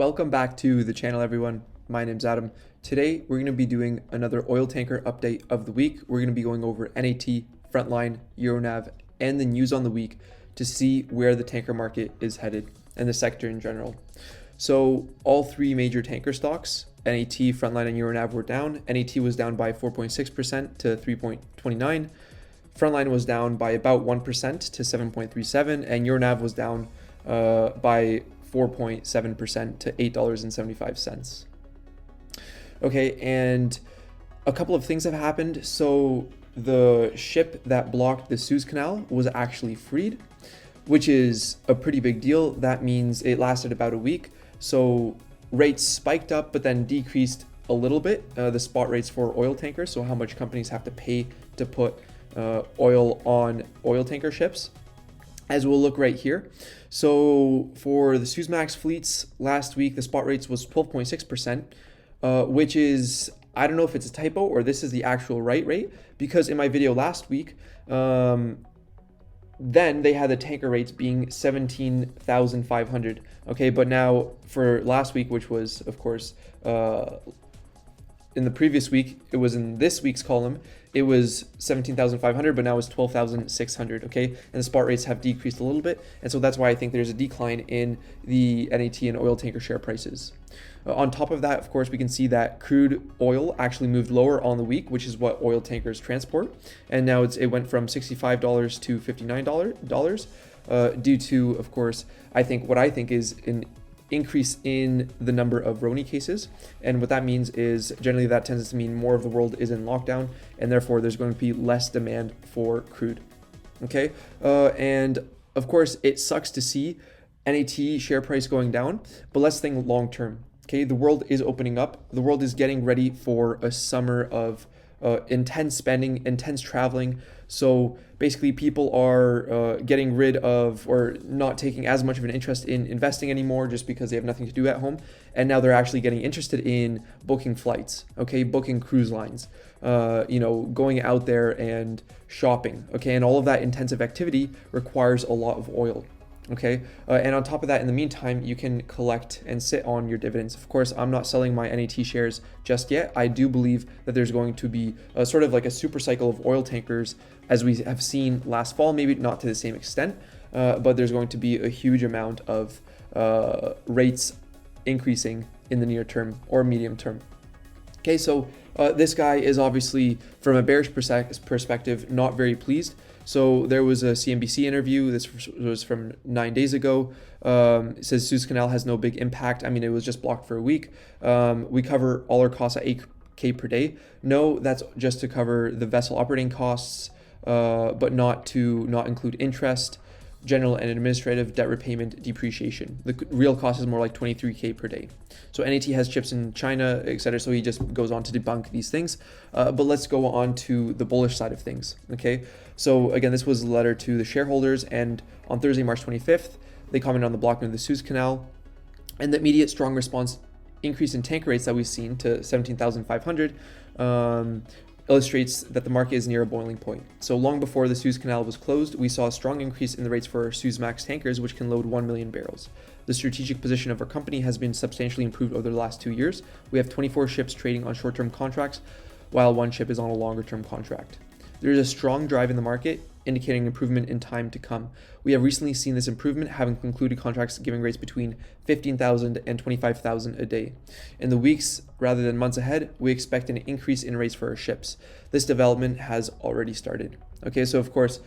Welcome back to the channel, everyone. My name's Adam. Today, we're going to be doing another oil tanker update of the week. We're going to be going over NAT, Frontline, Euronav, and the news on the week to see where the tanker market is headed and the sector in general. So all three major tanker stocks, NAT, Frontline, and Euronav, were down. NAT was down by 4.6% to 3.29. Frontline was down by about 1% to 7.37, and Euronav was down by 4.7% to $8.75. Okay, and a couple of things have happened. So the ship that blocked the Suez Canal was actually freed, which is a pretty big deal. That means it lasted about a week. So rates spiked up, but then decreased a little bit, the spot rates for oil tankers, so how much companies have to pay to put oil on oil tanker ships, as we'll look right here. So for the Suezmax fleets last week, the spot rates was 12.6%, which is, I don't know if it's a typo or this is the actual right rate, because in my video last week, then they had the tanker rates being 17,500. Okay, but now for last week, which was of course in the previous week, it was in this week's column, it was 17,500, but now it's 12,600, okay? And the spot rates have decreased a little bit, and so that's why I think there's a decline in the NAT and oil tanker share prices. On top of that, of course, we can see that crude oil actually moved lower on the week, which is what oil tankers transport, and now it went from $65 to $59 due to, of course, what I think is an increase in the number of Roni cases. And what that means is generally that tends to mean more of the world is in lockdown, and therefore there's going to be less demand for crude. Okay, and of course it sucks to see NAT share price going down, but let's think long term. Okay, the world is opening up. The world is getting ready for a summer of intense spending, intense traveling. So basically people are getting rid of or not taking as much of an interest in investing anymore just because they have nothing to do at home. And now they're actually getting interested in booking flights, okay, booking cruise lines, going out there and shopping, okay, and all of that intensive activity requires a lot of oil. Okay, and on top of that, in the meantime, you can collect and sit on your dividends. Of course, I'm not selling my NAT shares just yet. I do believe that there's going to be a sort of like a super cycle of oil tankers as we have seen last fall, maybe not to the same extent, but there's going to be a huge amount of rates increasing in the near term or medium term. Okay, so this guy is obviously, from a bearish perspective, not very pleased. So there was a CNBC interview, this was from 9 days ago. It says Suez Canal has no big impact. I mean, it was just blocked for a week. We cover all our costs at 8K per day. No, that's just to cover the vessel operating costs, but not include interest, general and administrative, debt repayment, depreciation. The real cost is more like 23K per day. So NAT has chips in China, etc. So he just goes on to debunk these things. But let's go on to the bullish side of things. Okay. So again, this was a letter to the shareholders, and on Thursday, March 25th, they commented on the blocking of the Suez Canal and the immediate strong response increase in tanker rates that we've seen to 17,500. Illustrates that the market is near a boiling point. So long before the Suez Canal was closed, we saw a strong increase in the rates for our Suezmax tankers, which can load 1 million barrels. The strategic position of our company has been substantially improved over the last 2 years. We have 24 ships trading on short-term contracts, while one ship is on a longer-term contract. There is a strong drive in the market, indicating improvement in time to come. We have recently seen this improvement, having concluded contracts giving rates between 15,000 and 25,000 a day. In the weeks rather than months ahead, we expect an increase in rates for our ships. This development has already started. Okay, so of course,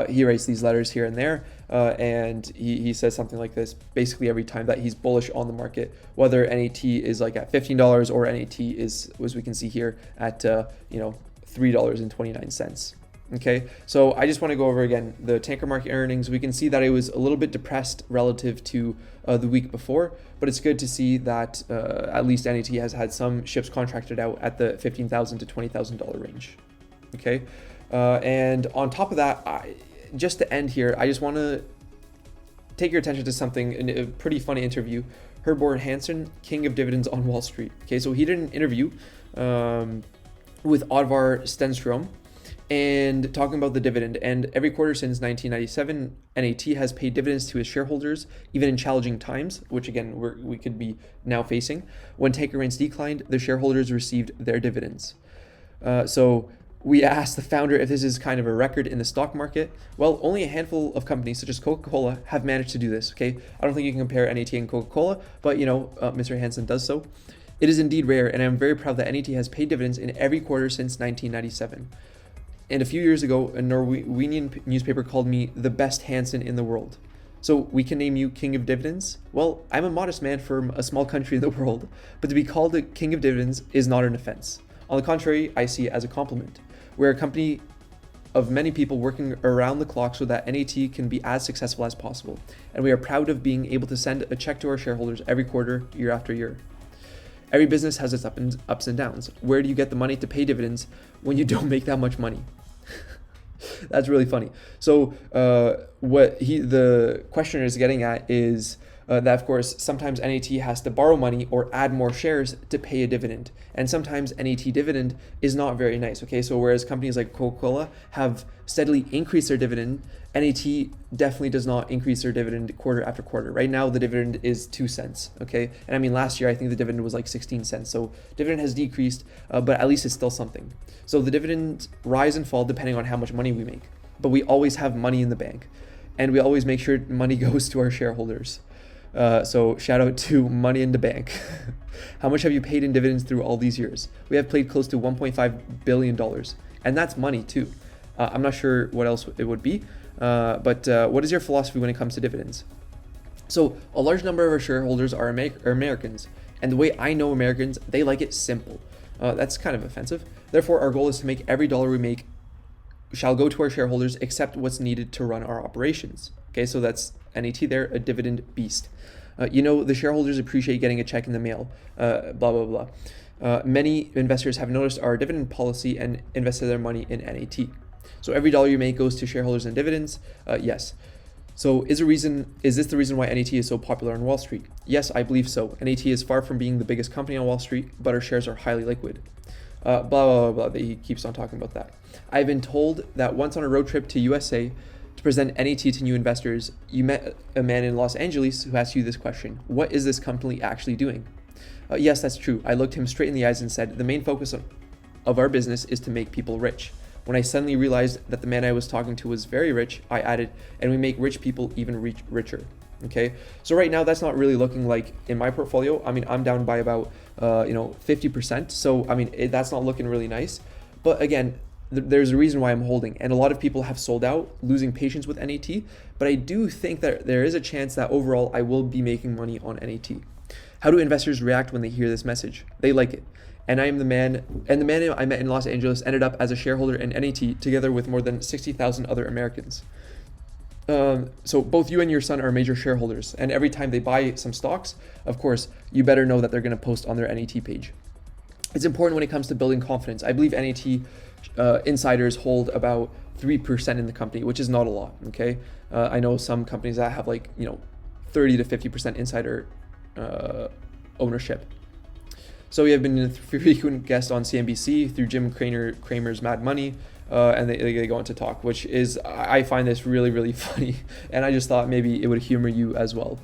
he writes these letters here and there, and he says something like this basically every time that he's bullish on the market, whether NAT is like at $15 or NAT is, as we can see here, at $3.29. Okay, so I just want to go over again the tanker market earnings. We can see that it was a little bit depressed relative to the week before, but it's good to see that at least NAT has had some ships contracted out at the $15,000 to $20,000 range. Okay, and on top of that, just to end here, I just want to take your attention to something in a pretty funny interview. Herborn Hansen, king of dividends on Wall Street. Okay, so he did an interview with Oddvar Stenström. and talking about the dividend. And every quarter since 1997, NAT has paid dividends to its shareholders, even in challenging times, which again we could be now facing. When tanker rates declined, the shareholders received their dividends. So we asked the founder if this is kind of a record in the stock market. Well, only a handful of companies such as Coca-Cola have managed to do this. Okay, I don't think you can compare NAT and Coca-Cola, but Mr. Hansen does so. It is indeed rare, and I'm very proud that NAT has paid dividends in every quarter since 1997. And a few years ago, a Norwegian newspaper called me the best Hansen in the world. So we can name you king of dividends? Well, I'm a modest man from a small country in the world, but to be called the king of dividends is not an offense. On the contrary, I see it as a compliment. We're a company of many people working around the clock so that NAT can be as successful as possible. And we are proud of being able to send a check to our shareholders every quarter, year after year. Every business has its ups and downs. Where do you get the money to pay dividends when you don't make that much money? That's really funny. So what the questioner is getting at is that, of course, sometimes NAT has to borrow money or add more shares to pay a dividend. And sometimes NAT dividend is not very nice. Okay, so whereas companies like Coca-Cola have steadily increased their dividend, NAT definitely does not increase their dividend quarter after quarter. Right now, the dividend is 2 cents. Okay, and I mean, last year, I think the dividend was like 16 cents. So dividend has decreased, but at least it's still something. So the dividends rise and fall depending on how much money we make. But we always have money in the bank, and we always make sure money goes to our shareholders. So shout out to Money in the Bank. How much have you paid in dividends through all these years? We have paid close to $1.5 billion, and that's money too. I'm not sure what else it would be, but what is your philosophy when it comes to dividends? So a large number of our shareholders are Americans, and the way I know Americans, they like it simple. That's kind of offensive. Therefore, our goal is to make every dollar we make shall go to our shareholders except what's needed to run our operations. Okay, so that's NAT there, a dividend beast. The shareholders appreciate getting a check in the mail, blah, blah, blah. Many investors have noticed our dividend policy and invested their money in NAT. So every dollar you make goes to shareholders and dividends? Yes. So is this the reason why NAT is so popular on Wall Street? Yes, I believe so. NAT is far from being the biggest company on Wall Street, but our shares are highly liquid. Blah, blah, blah, blah. He keeps on talking about that. I've been told that once on a road trip to USA to present NAT to new investors, you met a man in Los Angeles who asked you this question: what is this company actually doing? Yes, that's true. I looked him straight in the eyes and said, the main focus of our business is to make people rich. When I suddenly realized that the man I was talking to was very rich, I added, and we make rich people even richer. Okay, so right now that's not really looking like in my portfolio. I mean, I'm down by about 50%. So I mean, that's not looking really nice. But again, there's a reason why I'm holding, and a lot of people have sold out, losing patience with NAT. But I do think that there is a chance that overall I will be making money on NAT. How do investors react when they hear this message? They like it. And I am the man I met in Los Angeles ended up as a shareholder in NAT together with more than 60,000 other Americans. So both you and your son are major shareholders, and every time they buy some stocks, of course, you better know that they're going to post on their NAT page. It's important when it comes to building confidence. I believe NAT insiders hold about 3% in the company, which is not a lot. Okay, I know some companies that have 30 to 50% insider ownership. So we have been a frequent guest on CNBC through Jim Cramer's Mad Money, and they go on to talk, which is, I find this really, really funny, and I just thought maybe it would humor you as well.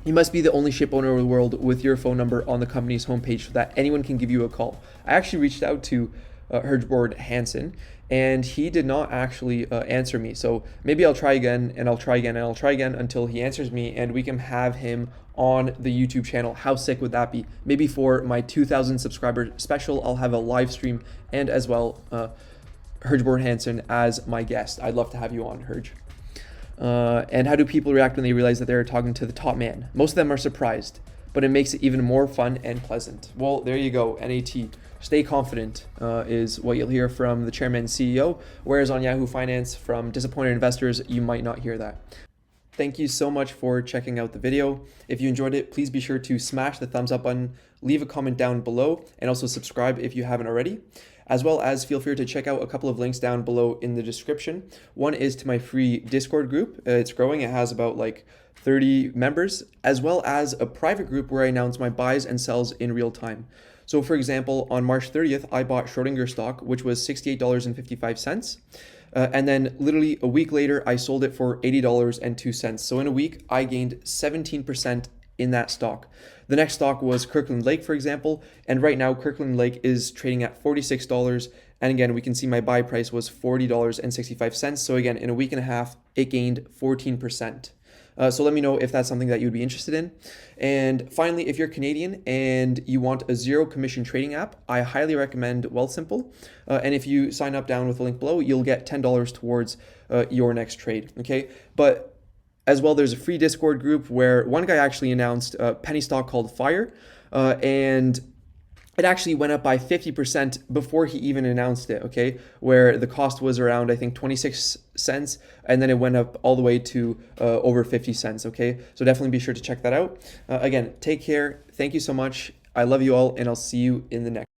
You must be the only ship owner in the world with your phone number on the company's homepage so that anyone can give you a call. I actually reached out to Hergebord Hansen, and he did not actually answer me. So maybe I'll try again, and I'll try again, and I'll try again until he answers me, and we can have him on the YouTube channel. How sick would that be? Maybe for my 2,000 subscriber special, I'll have a live stream, and as well, Hergebord Hansen as my guest. I'd love to have you on, Herge. And how do people react when they realize that they're talking to the top man? Most of them are surprised, but it makes it even more fun and pleasant. Well, there you go, NAT. Stay confident is what you'll hear from the chairman and CEO, whereas on Yahoo Finance, from disappointed investors, you might not hear that. Thank you so much for checking out the video. If you enjoyed it, please be sure to smash the thumbs up button, leave a comment down below, and also subscribe if you haven't already. As well as feel free to check out a couple of links down below in the description. One is to my free Discord group. It's growing. It has about 30 members, as well as a private group where I announce my buys and sells in real time. So for example, on March 30th, I bought Schrodinger stock, which was $68.55. And then literally a week later, I sold it for $80.02. So in a week, I gained 17% in that stock. The next stock was Kirkland Lake, for example. And right now, Kirkland Lake is trading at $46. And again, we can see my buy price was $40.65. So again, in a week and a half, it gained 14%. So let me know if that's something that you'd be interested in. And finally, if you're Canadian and you want a zero commission trading app, I highly recommend Wealthsimple. And if you sign up down with the link below, you'll get $10 towards your next trade. Okay, but as well, there's a free Discord group where one guy actually announced a penny stock called Fire, and it actually went up by 50% before he even announced it, okay? Where the cost was around, I think, 26 cents, and then it went up all the way to over 50 cents, okay? So definitely be sure to check that out. Again, take care. Thank you so much. I love you all, and I'll see you in the next.